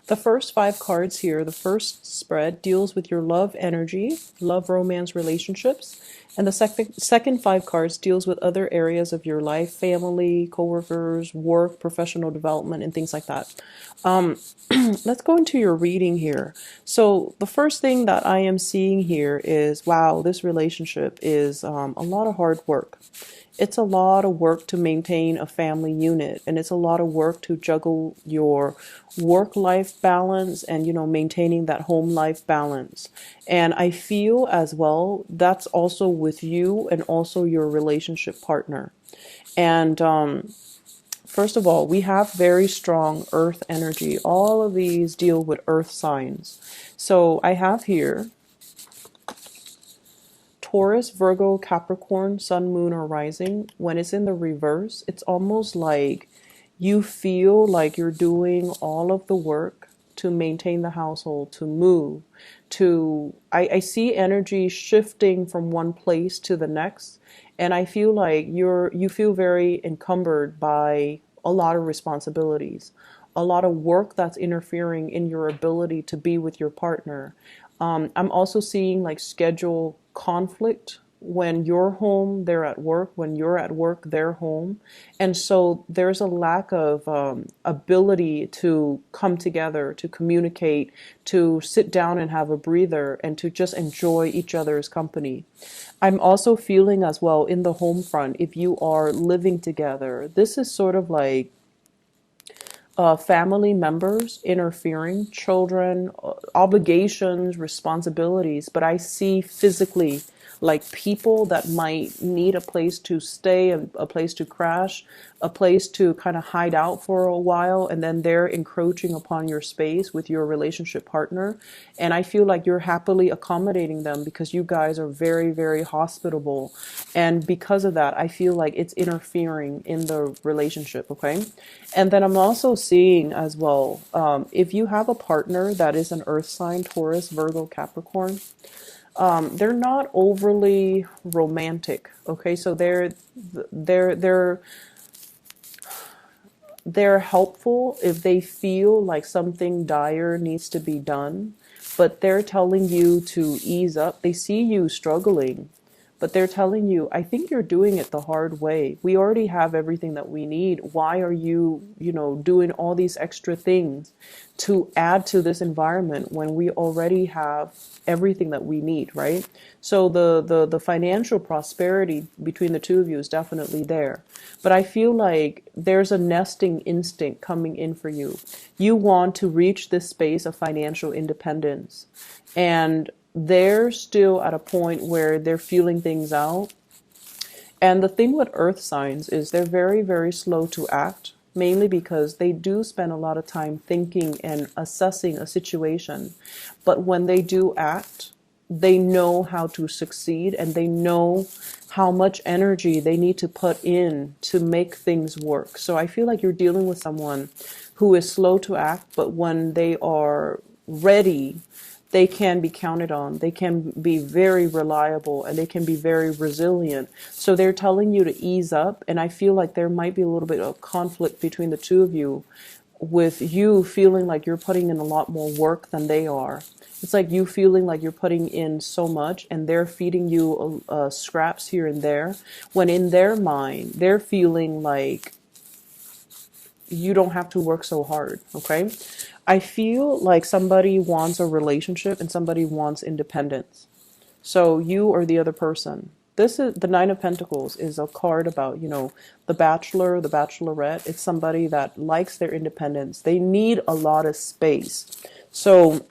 The first five cards here, the first spread deals with your love energy, love, romance, relationships. And the second five cards deals with other areas of your life, family, coworkers, work, professional development, and things like that. Let's go into your reading here. So the first thing that I am seeing here is, wow, this relationship is a lot of hard work. It's a lot of work to maintain a family unit, and it's a lot of work to juggle your work-life balance and, maintaining that home life balance. And I feel as well that's also with you and also your relationship partner. And first of all, we have very strong earth energy. All of these deal with earth signs. So I have here Taurus, Virgo, Capricorn, Sun, Moon, or Rising. When it's in the reverse, it's almost like you feel like you're doing all of the work to maintain the household, to move, I see energy shifting from one place to the next, and I feel like you feel very encumbered by a lot of responsibilities, a lot of work that's interfering in your ability to be with your partner. I'm also seeing like schedule conflict. When you're home, they're at work. When you're at work, they're home. And so there's a lack of ability to come together, to communicate, to sit down and have a breather, and to just enjoy each other's company. I'm also feeling as well in the home front, if you are living together, this is sort of like family members interfering, children, obligations, responsibilities, but I see physically like people that might need a place to stay, a place to crash, a place to kind of hide out for a while, and then they're encroaching upon your space with your relationship partner. And I feel like you're happily accommodating them because you guys are very, very hospitable. And because of that, I feel like it's interfering in the relationship, okay? And then I'm also seeing as well, if you have a partner that is an earth sign, Taurus, Virgo, Capricorn, they're not overly romantic. Okay, so they're they're they're helpful if they feel like something dire needs to be done, but they're telling you to ease up. They see you struggling, but they're telling you, I think you're doing it the hard way. We already have everything that we need. Why are you, doing all these extra things to add to this environment when we already have everything that we need, right? So the financial prosperity between the two of you is definitely there. But I feel like there's a nesting instinct coming in for you. You want to reach this space of financial independence. And they're still at a point where they're feeling things out. And the thing with earth signs is they're very, very slow to act, mainly because they do spend a lot of time thinking and assessing a situation. But when they do act, they know how to succeed, and they know how much energy they need to put in to make things work. So I feel like you're dealing with someone who is slow to act, but when they are ready, they can be counted on. They can be very reliable, and they can be very resilient. So they're telling you to ease up. And I feel like there might be a little bit of conflict between the two of you, with you feeling like you're putting in a lot more work than they are. It's like you feeling like you're putting in so much, and they're feeding you scraps here and there, when in their mind, they're feeling like you don't have to work so hard, okay? I feel like somebody wants a relationship and somebody wants independence. So you or the other person. This is the Nine of Pentacles is a card about, the bachelor, the bachelorette. It's somebody that likes their independence. They need a lot of space. So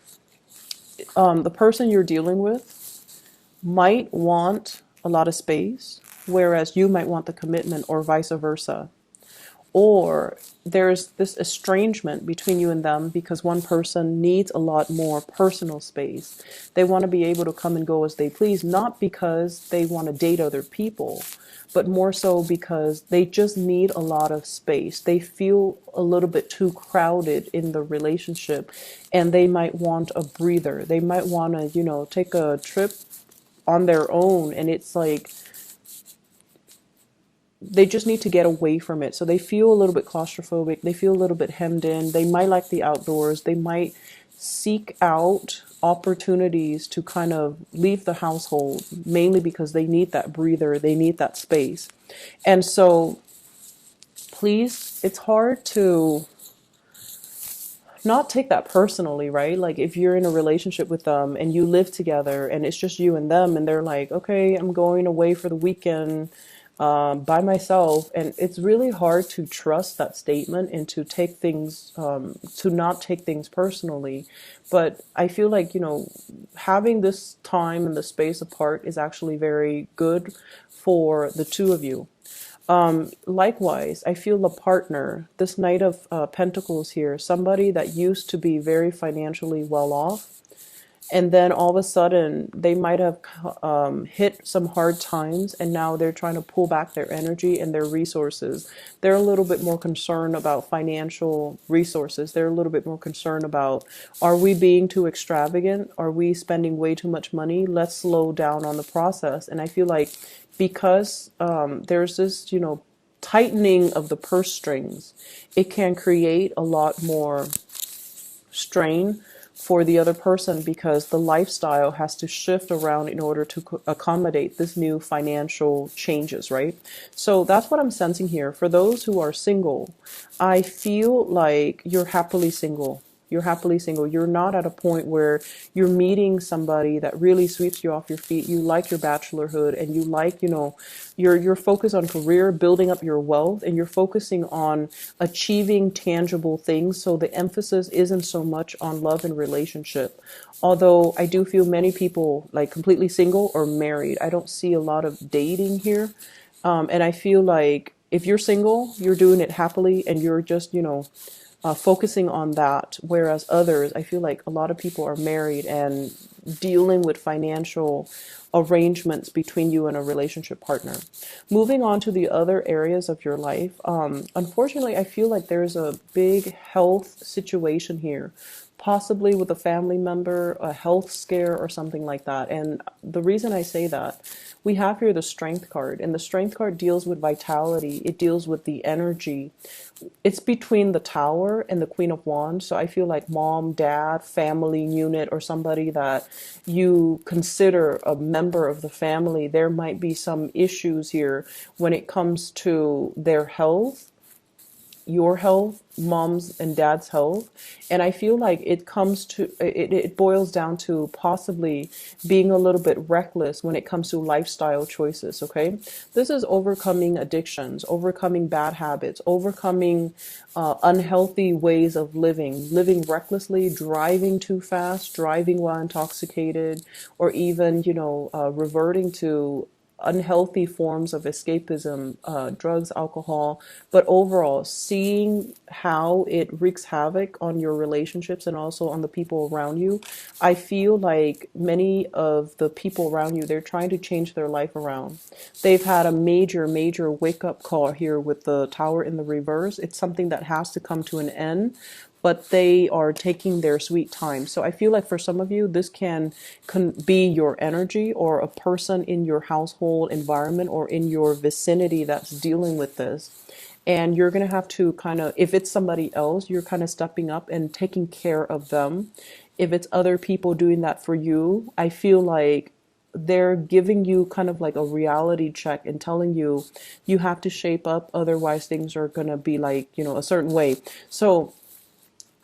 the person you're dealing with might want a lot of space, whereas you might want the commitment, or vice versa. Or there's this estrangement between you and them because one person needs a lot more personal space. They want to be able to come and go as they please, not because they want to date other people, but more so because they just need a lot of space. They feel a little bit too crowded in the relationship, and they might want a breather. They might want to, take a trip on their own, and it's like they just need to get away from it. So they feel a little bit claustrophobic. They feel a little bit hemmed in. They might like the outdoors. They might seek out opportunities to kind of leave the household, mainly because they need that breather. They need that space. And so please, it's hard to not take that personally, right? Like if you're in a relationship with them and you live together and it's just you and them and they're like, okay, I'm going away for the weekend by myself. And it's really hard to trust that statement and to take things, to not take things personally. But I feel like, having this time and the space apart is actually very good for the two of you. Likewise, I feel a partner, this Knight of Pentacles here, somebody that used to be very financially well off, and then all of a sudden they might have hit some hard times, and now they're trying to pull back their energy and their resources. They're a little bit more concerned about financial resources. They're a little bit more concerned about, are we being too extravagant? Are we spending way too much money? Let's slow down on the process. And I feel like because there's this, tightening of the purse strings, it can create a lot more strain for the other person because the lifestyle has to shift around in order to accommodate this new financial changes, right? So that's what I'm sensing here. For those who are single, I feel like you're happily single. You're happily single. You're not at a point where you're meeting somebody that really sweeps you off your feet. You like your bachelorhood and you like, you're focused on career, building up your wealth, and you're focusing on achieving tangible things. So the emphasis isn't so much on love and relationship. Although I do feel many people like completely single or married. I don't see a lot of dating here. And I feel like if you're single, you're doing it happily and you're just, focusing on that. Whereas others, I feel like a lot of people are married and dealing with financial arrangements between you and a relationship partner. Moving on to the other areas of your life, unfortunately, I feel like there's a big health situation here, possibly with a family member, a health scare or something like that. And the reason I say that, we have here the Strength card, and the Strength card deals with vitality. It deals with the energy. It's between the Tower and the Queen of Wands. So I feel like mom, dad, family unit, or somebody that you consider a member of the family, there might be some issues here when it comes to their health, your health, mom's and dad's health. And I feel like it boils down to possibly being a little bit reckless when it comes to lifestyle choices. Okay, this is overcoming addictions, overcoming bad habits, overcoming unhealthy ways of living recklessly, driving too fast, driving while intoxicated, or even reverting to unhealthy forms of escapism, drugs, alcohol, but overall seeing how it wreaks havoc on your relationships and also on the people around you. I feel like many of the people around you, they're trying to change their life around. They've had a major wake up call here with the Tower in the reverse. It's something that has to come to an end, but they are taking their sweet time. So I feel like for some of you, this can be your energy or a person in your household environment or in your vicinity that's dealing with this. And you're going to have to kind of, if it's somebody else, you're kind of stepping up and taking care of them. If it's other people doing that for you, I feel like they're giving you kind of like a reality check and telling you you have to shape up, otherwise things are going to be like, a certain way. So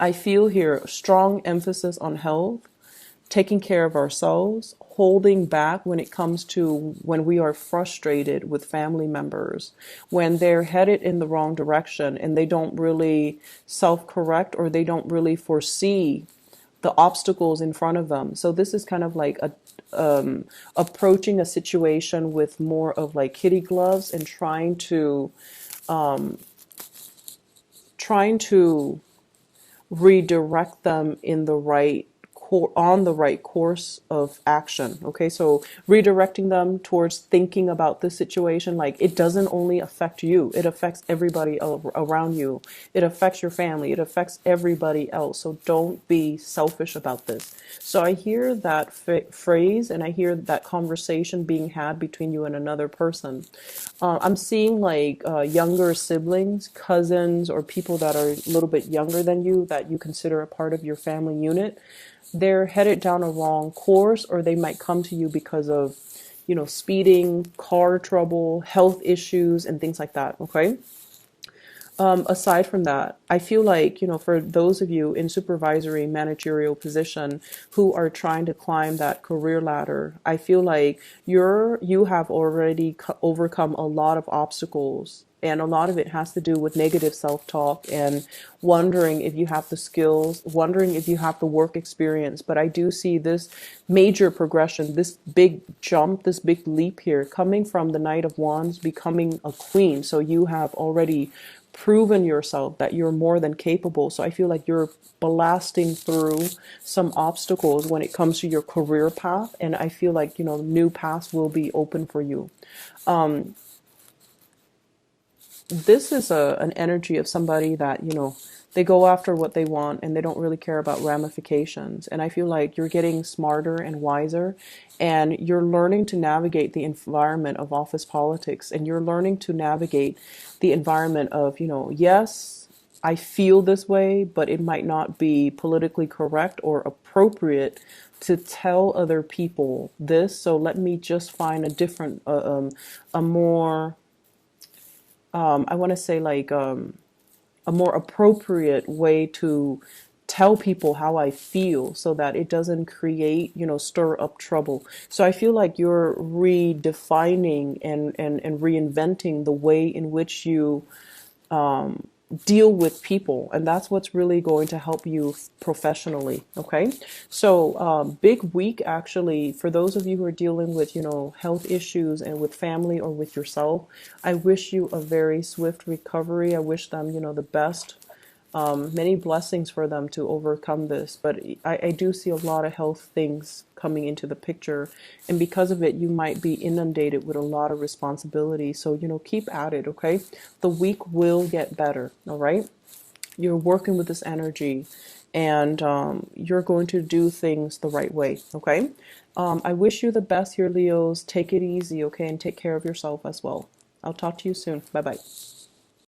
I feel here strong emphasis on health, taking care of ourselves, holding back when it comes to when we are frustrated with family members, when they're headed in the wrong direction and they don't really self-correct or they don't really foresee the obstacles in front of them. So this is kind of like approaching a situation with more of like kitty gloves and trying to redirect them in the right on the right course of action. Okay, so redirecting them towards thinking about this situation, like it doesn't only affect you, it affects everybody around you. It affects your family, it affects everybody else. So don't be selfish about this. So I hear that phrase, and I hear that conversation being had between you and another person. I'm seeing like younger siblings, cousins, or people that are a little bit younger than you that you consider a part of your family unit. They're headed down a wrong course, or they might come to you because of, speeding, car trouble, health issues, and things like that. Okay. Aside from that, I feel like, for those of you in supervisory managerial position who are trying to climb that career ladder, I feel like you have already overcome a lot of obstacles. And a lot of it has to do with negative self-talk and wondering if you have the skills, wondering if you have the work experience. But I do see this major progression, this big jump, this big leap here coming from the Knight of Wands becoming a queen. So you have already proven yourself that you're more than capable. So I feel like you're blasting through some obstacles when it comes to your career path. And I feel like, new paths will be open for you. This is an energy of somebody that, they go after what they want and they don't really care about ramifications. And I feel like you're getting smarter and wiser, and you're learning to navigate the environment of office politics, and you're learning to navigate the environment of, yes, I feel this way, but it might not be politically correct or appropriate to tell other people this. So let me just find a different, a more, I want to say like a more appropriate way to tell people how I feel so that it doesn't create, stir up trouble. So I feel like you're redefining and reinventing the way in which you deal with people, and that's what's really going to help you professionally. Okay, so big week actually for those of you who are dealing with health issues and with family or with yourself. I wish you a very swift recovery. I wish them the best. Many blessings for them to overcome this, but I do see a lot of health things coming into the picture, and because of it you might be inundated with a lot of responsibility. So keep at it. Okay, the week will get better. All right, you're working with this energy, and you're going to do things the right way. Okay, I wish you the best here, Leos. Take it easy, okay, and take care of yourself as well. I'll talk to you soon. Bye bye.